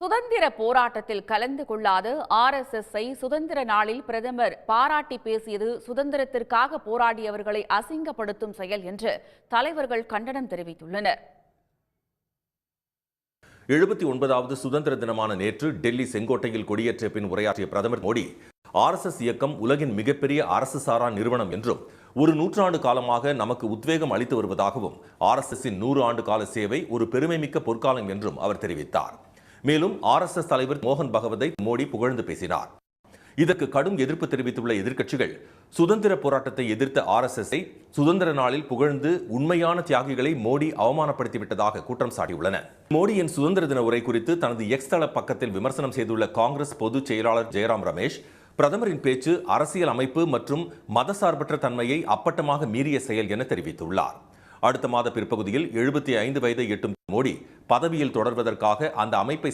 சுதந்திர போராட்டத்தில் கலந்து கொள்ளாத RSS-ஐ சுதந்திர நாளில் பிரதமர் பாராட்டி பேசியது சுதந்திரத்திற்காக போராடியவர்களை அசிங்கப்படுத்தும் செயல் என்று தலைவர்கள் கண்டனம் தெரிவித்துள்ளனர். 79வது சுதந்திர தினமான நேற்று டெல்லி செங்கோட்டையில் கொடியேற்றிய பின் உரையாற்றிய பிரதமர் மோடி, RSS இயக்கம் உலகின் மிகப்பெரிய அரசு சாரா நிறுவனம் என்றும் ஒரு நூற்றாண்டு காலமாக நமக்கு உத்வேகம் அளித்து வருவதாகவும் RSS-இன் 100 ஆண்டு கால சேவை ஒரு பெருமைமிக்க பொற்காலம் என்றும் அவர் தெரிவித்தார். மேலும் RSS தலைவர் மோகன் பகவத்தை மோடி புகழ்ந்து பேசினார். இதற்கு கடும் எதிர்ப்பு தெரிவித்துள்ள எதிர்க்கட்சிகள் சுதந்திர போராட்டத்தை எதிர்த்த RSS-ஐ சுதந்திர நாளில் புகழ்ந்து உண்மையான தியாகிகளை மோடி அவமானப்படுத்திவிட்டதாக குற்றம் சாட்டியுள்ளன. மோடியின் சுதந்திர தின உரை குறித்து தனது எக்ஸ் தள பக்கத்தில் விமர்சனம் செய்துள்ள காங்கிரஸ் பொதுச் செயலாளர் ஜெயராம் ரமேஷ், பிரதமரின் பேச்சு அரசியல் அமைப்பு மற்றும் மதசார்பற்ற தன்மையை அப்பட்டமாக மீறிய செயல் என தெரிவித்துள்ளார். அடுத்த மாத பிற்பகுதியில் 75 வயதை எட்டும் மோடி பதவியில் தொடர்வதற்காக அந்த அமைப்பை